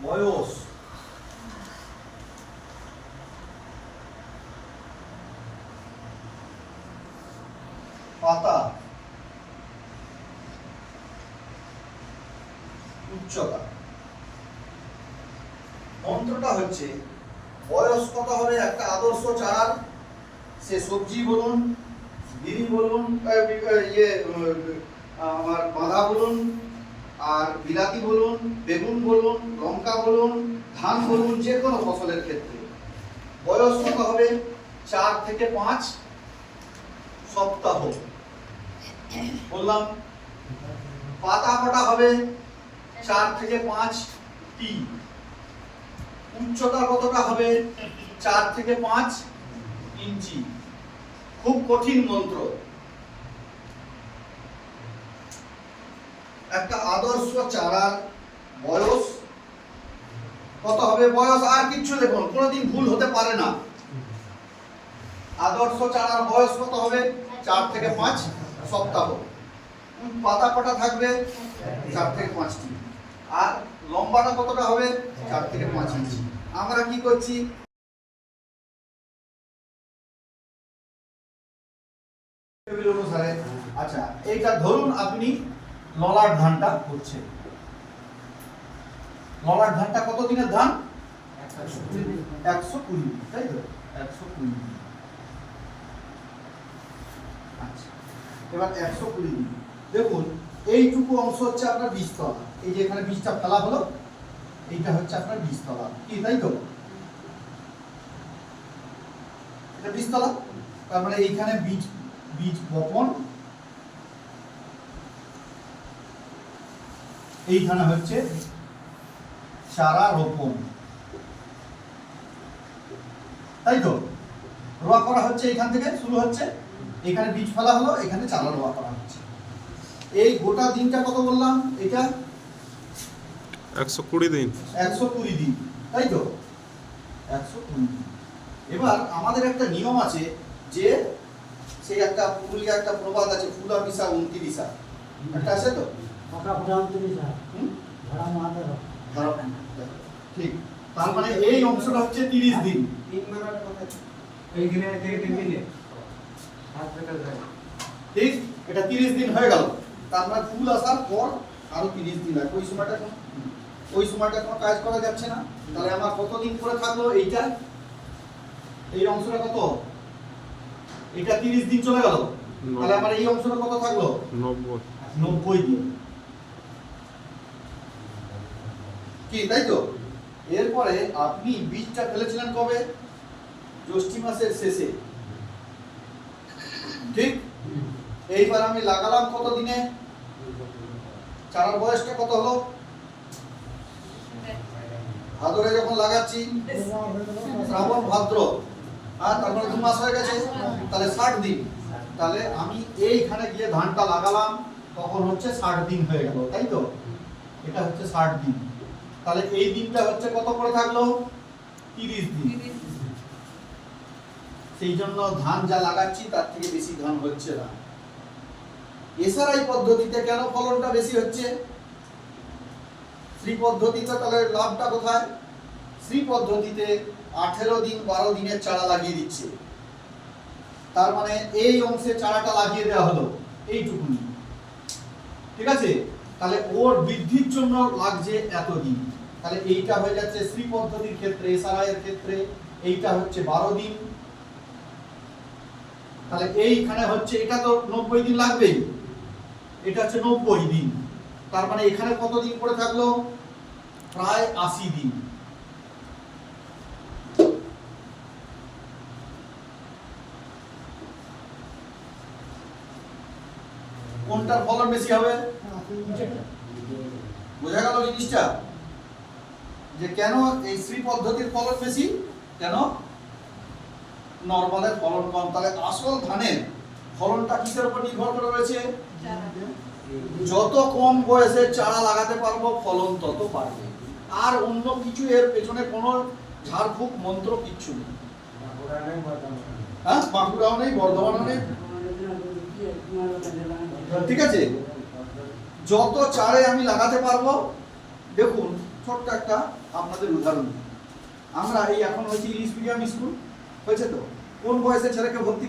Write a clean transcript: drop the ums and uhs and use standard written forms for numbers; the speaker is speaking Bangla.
বয়স পাতা উচ্চতা। মন্ত্রটা হচ্ছে বয়স কত হবে একটা আদর্শ চারার, সে সবজি বলুন, বিরি বলুন, আমার বাঁধা বলুন, আর বিলাতি বলুন, বেগুন বলুন, লঙ্কা বলুন, ধান বলুন, যে কোনো ফসলের ক্ষেত্রে বয়স কত হবে 4 থেকে 5 সপ্তাহ বললাম। পাতা কটা হবে 4 থেকে 5 টি। উচ্চতা কতটা হবে 4 থেকে 5 ইঞ্চি। খুব কঠিন মন্ত্র। একটা আদর্শ চারার বয়স কত হবে, বয়স আর কিচ্ছু দেখুন কোনোদিন ভুল হতে পারে না। আদর্শ চারার বয়স কত হবে 4 থেকে 5 সপ্তাহ। পাতা কটা থাকবে 4 থেকে 5টি। আর লম্বাটা কতটা হবে 4 থেকে 5 ইঞ্চি। আমরা কি করছি, অনুসারে আচ্ছা এইটা ধরুন আপনি ললাট ধানটা করছেন। ললাট ধানটা কত দিনের ধান 120 দিন, তাই তো 120 দিন। আচ্ছা এবার 120 দিন দেখুন এইটুকু অংশ হচ্ছে আপনার বীজতলা। এই যে এখানে বীজটা ফেলা হলো, এইটা হচ্ছে আপনার বীজতলা, কি তাই তো? এটা বীজতলা, তার মানে এইখানে বীজ বপন, এইখানে হচ্ছে চারা রোপণ, তাই তো? রোয়া করা হচ্ছে, এইখান থেকে শুরু হচ্ছে, এখানে বীজ ফেলা হলো, এখানে চারা রোয়া করা হচ্ছে। এই গোটা দিনটা কত বললাম, এটা 120 দিন। 120 দিন, তাই তো? 120 দিন। এবার আমাদের একটা নিয়ম আছে যে সেই একটা পুরুলিয়া একটা প্রবাদ আছে, ফুলা মিশা 29 একটা আছে তো, ঠিক। তার মানে এই অংশটা হচ্ছে 30 দিন। ঠিক, এটা 30 দিন হয়ে গেল। তার মানে ফুল আসার পর আরো 30 দিন লাগে। ওই সময়টা কোনো কাজ করা যাচ্ছে না। তাহলে আমার কতদিন করে থাকলো এইটা, এই অংশটা কত, এটা 30 দিন চলে গেল। তাহলে আমার এই অংশটা কত থাকলো 90 দিন, কি তাই তো? এরপরে আপনি বীজটা ফেলেছিলেন কবে, জ্যৈষ্ঠ মাসের শেষে, ঠিক? এইবার আমি লাগালাম কত দিনে, চারার বয়সটা কত হলো, ভাদ্রে যখন লাগাচ্ছি, শ্রাবণ ভাদ্র, আর তারপরে 2 মাস হয়ে গেছে, তাহলে 60 দিন। তাহলে আমি এইখানে গিয়ে ধানটা লাগালাম, তখন হচ্ছে 60 দিন হয়ে গেল, তাই তো? এটা হচ্ছে 60 দিন। তাহলে এই দিনটা হচ্ছে কত করে থাকলো 30 দিন। সেই জন্য ধান যা লাগাচ্ছি তার থেকে বেশি ধান হচ্ছে না। এসআরআই পদ্ধতিতে কেন ফলনটা বেশি হচ্ছে, শ্রী পদ্ধতিতে তাহলে লাভটা কোথায়? শ্রী পদ্ধতিতে 18 দিন 12 দিনের চারা লাগিয়ে দিচ্ছে। তার মানে এই অংশে চারাটা লাগিয়ে দেওয়া হলো এইটুকুনি, ঠিক আছে? তাহলে ওর বৃদ্ধির জন্য লাগছে এত দিন। তাহলে এইটা হয়ে যাচ্ছে শ্রী পদ্ধতির ক্ষেত্রে, এসআরআই এর ক্ষেত্রে এইটা হচ্ছে 12 দিন। তাহলে এইখানে হচ্ছে, এটা তো 90 দিন লাগবেই, এটা হচ্ছে 90 দিন। তার মানে এখানে কত দিন পরে থাকলো, প্রায় 80 দিন। কোনটার ফলন বেশি হবে, বোঝা গেল জিনিসটা, যে কেন এই শ্রী পদ্ধতির ফলন বেশি, কেন নরমালের ফলন কম। তাহলে আসল ধানের ফলনটা কিসের উপর নির্ভর করে রয়েছে, যত কম বয়সে চারা লাগাতে পারবো ফলন তত বাড়বে। আর অন্য কিছু এর পেছনে কোনো ঝাড়ফুঁক মন্ত্র কিচ্ছু নেই। হ্যাঁ, বাঁকুড়াও নেই, বর্ধমানও নেই, ঠিক আছে? যত চারে আমি লাগাতে পারবো। দেখুন ছোট্ট একটা আপনাদের উদাহরণ দিই। আমরা এই এখন হচ্ছে ইংলিশ মিডিয়াম স্কুল হয়েছে তো, কোন বয়সে ছেলেকে ভর্তি